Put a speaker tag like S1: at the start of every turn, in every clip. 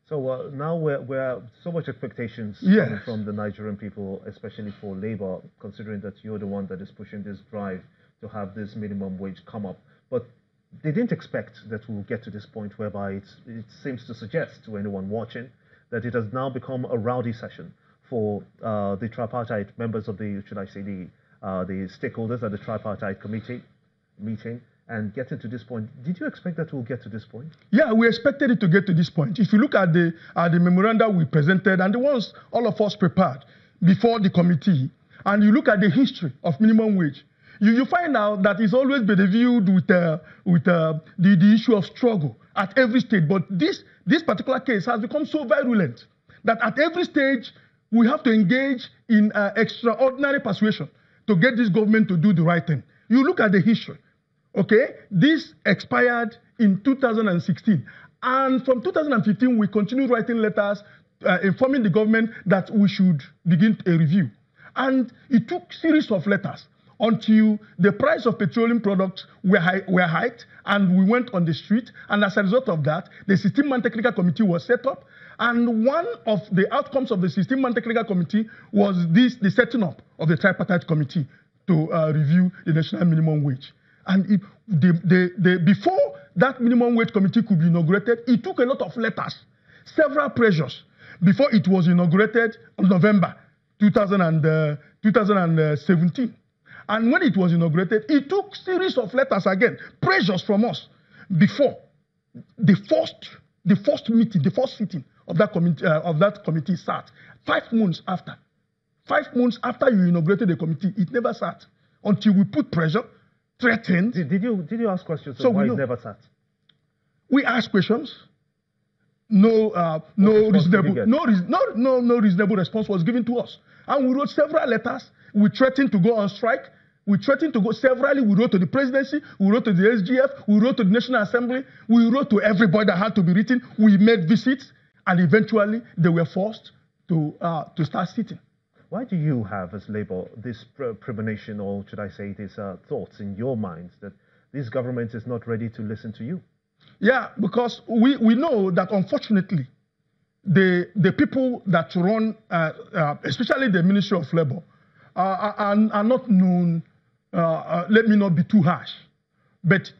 S1: So now we're so much expectations
S2: Yes.
S1: from the Nigerian people, especially for Labour, considering that you're the one that is pushing this drive to have this minimum wage come up. But they didn't expect that we'll get to this point whereby it seems to suggest to anyone watching that it has now become a rowdy session for the tripartite members of the, should I say, the stakeholders at the tripartite committee meeting. And getting to this point, did you expect that we'll get to this point?
S2: Yeah, we expected it to get to this point. If you look at the memoranda we presented and the ones all of us prepared before the committee, and you look at the history of minimum wage, you find out that it's always been reviewed with the issue of struggle at every stage. But this particular case has become so virulent that at every stage we have to engage in extraordinary persuasion to get this government to do the right thing. You look at the history. Okay, this expired in 2016. And from 2015, we continued writing letters informing the government that we should begin a review. And it took series of letters until the price of petroleum products were hiked and we went on the street. And as a result of that, the 16-man technical committee was set up. And one of the outcomes of the 16-man technical committee was the setting up of the tripartite committee to review the national minimum wage. And before that minimum wage committee could be inaugurated, it took a lot of letters, several pressures, before it was inaugurated in November 2017. And when it was inaugurated, it took series of letters again, pressures from us, before the first sitting of that committee sat. 5 months after. 5 months after you inaugurated the committee, it never sat until we put pressure. Threatened.
S1: Did you ask questions? So why it never sat?
S2: We asked questions. No reasonable response was given to us, and we wrote several letters. We threatened to go on strike. We threatened to go severally. We wrote to the presidency. We wrote to the SGF. We wrote to the National Assembly. We wrote to everybody that had to be written. We made visits, and eventually they were forced to start sitting.
S1: Why do you have, as Labour, this premonition, or should I say, these thoughts in your minds that this government is not ready to listen to you?
S2: Yeah, because we know that unfortunately, the people that run, especially the Ministry of Labour, are not known. Let me not be too harsh, but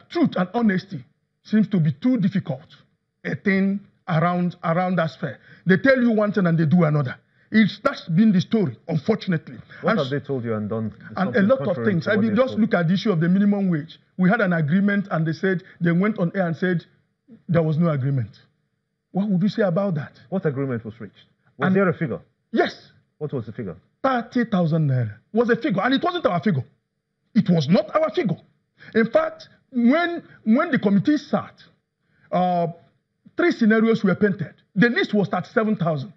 S2: truth and honesty seems to be too difficult a thing around that sphere. They tell you one thing and they do another. That's been the story, unfortunately.
S1: What have they told you and done?
S2: And a lot of things. I mean, just look at the issue of the minimum wage. We had an agreement and they went on air and said there was no agreement. What would you say about that?
S1: What agreement was reached? Was there a figure?
S2: Yes.
S1: What was the figure?
S2: 30,000 naira was a figure, and it wasn't our figure. It was not our figure. In fact, when the committee sat, 3 scenarios were painted. The list was 37,000.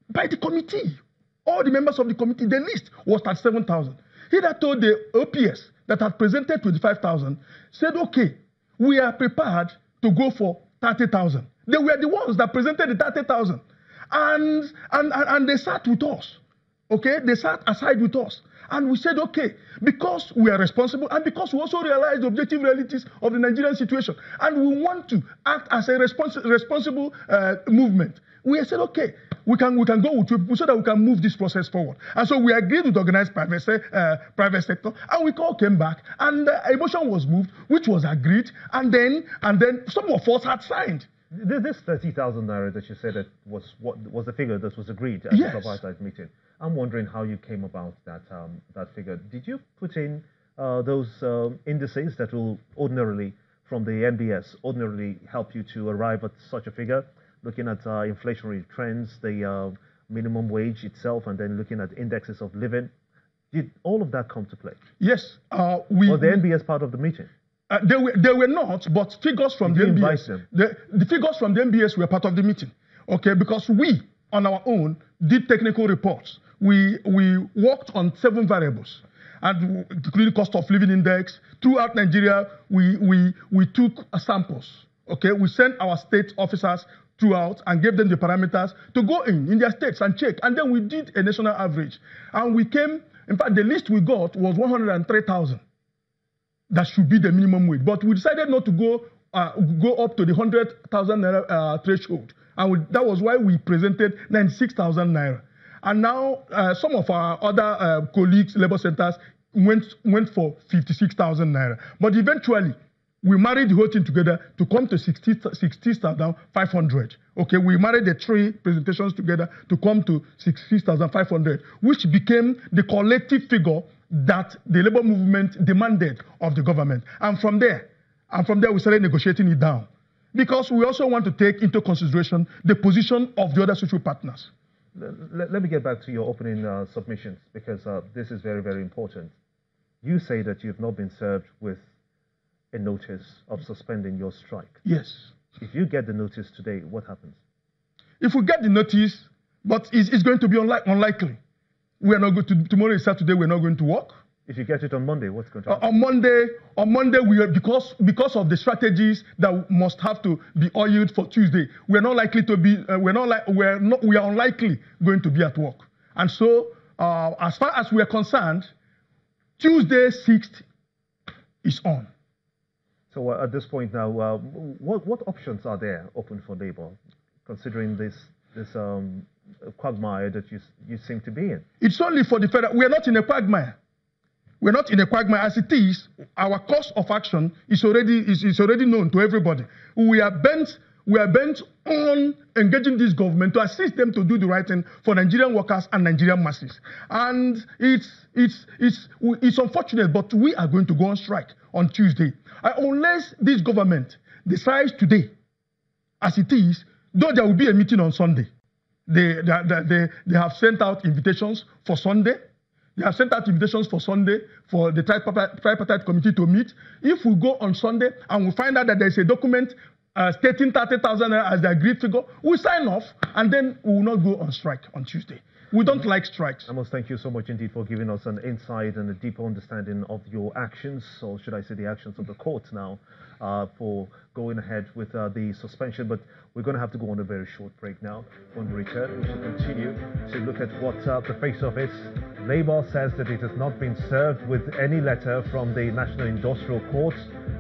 S2: By the committee, all the members of the committee, the list was 37,000. He that told the OPS that had presented 25,000 said, okay, we are prepared to go for 30,000. They were the ones that presented the 30,000. And they sat with us. Okay, they sat aside with us. And we said, okay, because we are responsible and because we also realize the objective realities of the Nigerian situation and we want to act as a responsible movement, we said, okay, we can go with you so that we can move this process forward. And so we agreed with organized private sector, and we all came back, and a motion was moved, which was agreed, and then some of us had signed.
S1: This 30,000 naira that you said that was the figure that was agreed at the tripartite meeting. I'm wondering how you came about that figure. Did you put in those indices that will ordinarily, from the NBS, ordinarily help you to arrive at such a figure? Looking at inflationary trends, the minimum wage itself, and then looking at indexes of living. Did all of that come to play?
S2: Yes.
S1: Was the NBS part of the meeting?
S2: They were not, but figures from the NBS. The figures from the NBS were part of the meeting. Okay, because we, on our own, did technical reports. We worked on 7 variables, and including cost of living index. Throughout Nigeria, we took samples. Okay, we sent our state officers throughout and gave them the parameters to go in their states and check. And then we did a national average. And we came, in fact, the list we got was 103,000. That should be the minimum wage. But we decided not to go up to the 100,000 threshold. And that was why we presented 96,000 naira. And now some of our other colleagues, labor centers, went for 56,000 naira. But eventually, we married the whole thing together to come to 60,500. Okay, we married the three presentations together to come to 60,500, which became the collective figure that the labor movement demanded of the government. And from there, we started negotiating it down. Because we also want to take into consideration the position of the other social partners.
S1: Let me get back to your opening submissions, because this is very, very important. You say that you've not been served with a notice of suspending your strike.
S2: Yes.
S1: If you get the notice today, what happens?
S2: If we get the notice, but it's going to be unlikely. We are not going to, tomorrow is Saturday, we're not going to work.
S1: If you get it on Monday, what's going to happen?
S2: On Monday, we are, because of the strategies that must have to be oiled for Tuesday, we are not likely to be. We are unlikely going to be at work. And so, as far as we are concerned, Tuesday 6th is on.
S1: So at this point now, what options are there open for Labour, considering this quagmire that you seem to be in?
S2: It's only for the federal. We are not in a quagmire. We're not in a quagmire as it is. Our course of action is already known to everybody. We are bent on engaging this government to assist them to do the right thing for Nigerian workers and Nigerian masses. And it's unfortunate, but we are going to go on strike on Tuesday. Unless this government decides today, as it is, though there will be a meeting on Sunday. They have sent out invitations for Sunday. They have sent out invitations for Sunday for the tripartite committee to meet. If we go on Sunday and we find out that there is a document stating 30,000 as the agreed figure, we sign off and then we will not go on strike on Tuesday. We don't like strikes.
S1: I must thank you so much indeed for giving us an insight and a deeper understanding of your actions, or should I say the actions of the court now, for going ahead with the suspension. But we're going to have to go on a very short break now. When we return, we shall continue to look at what the face of is. Labour says that it has not been served with any letter from the National Industrial Court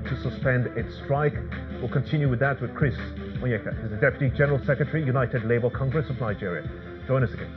S1: to suspend its strike. We'll continue with that with Chris Onyeka, who's the Deputy General Secretary, United Labour Congress of Nigeria. Join us again.